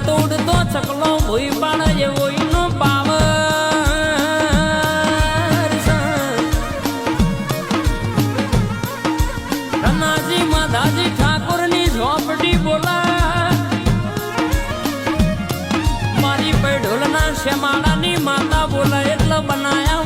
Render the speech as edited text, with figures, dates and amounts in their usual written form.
ઉડતો ઉડતો ચકલો ભૂઈ પાડે એવો ઈનો પાવર ધનાજી માધાજી ઠાકોરની ઝોપડી બોલા મારી પેઢોલના શ્યામાળાની માતા બોલા એટલે બનાયા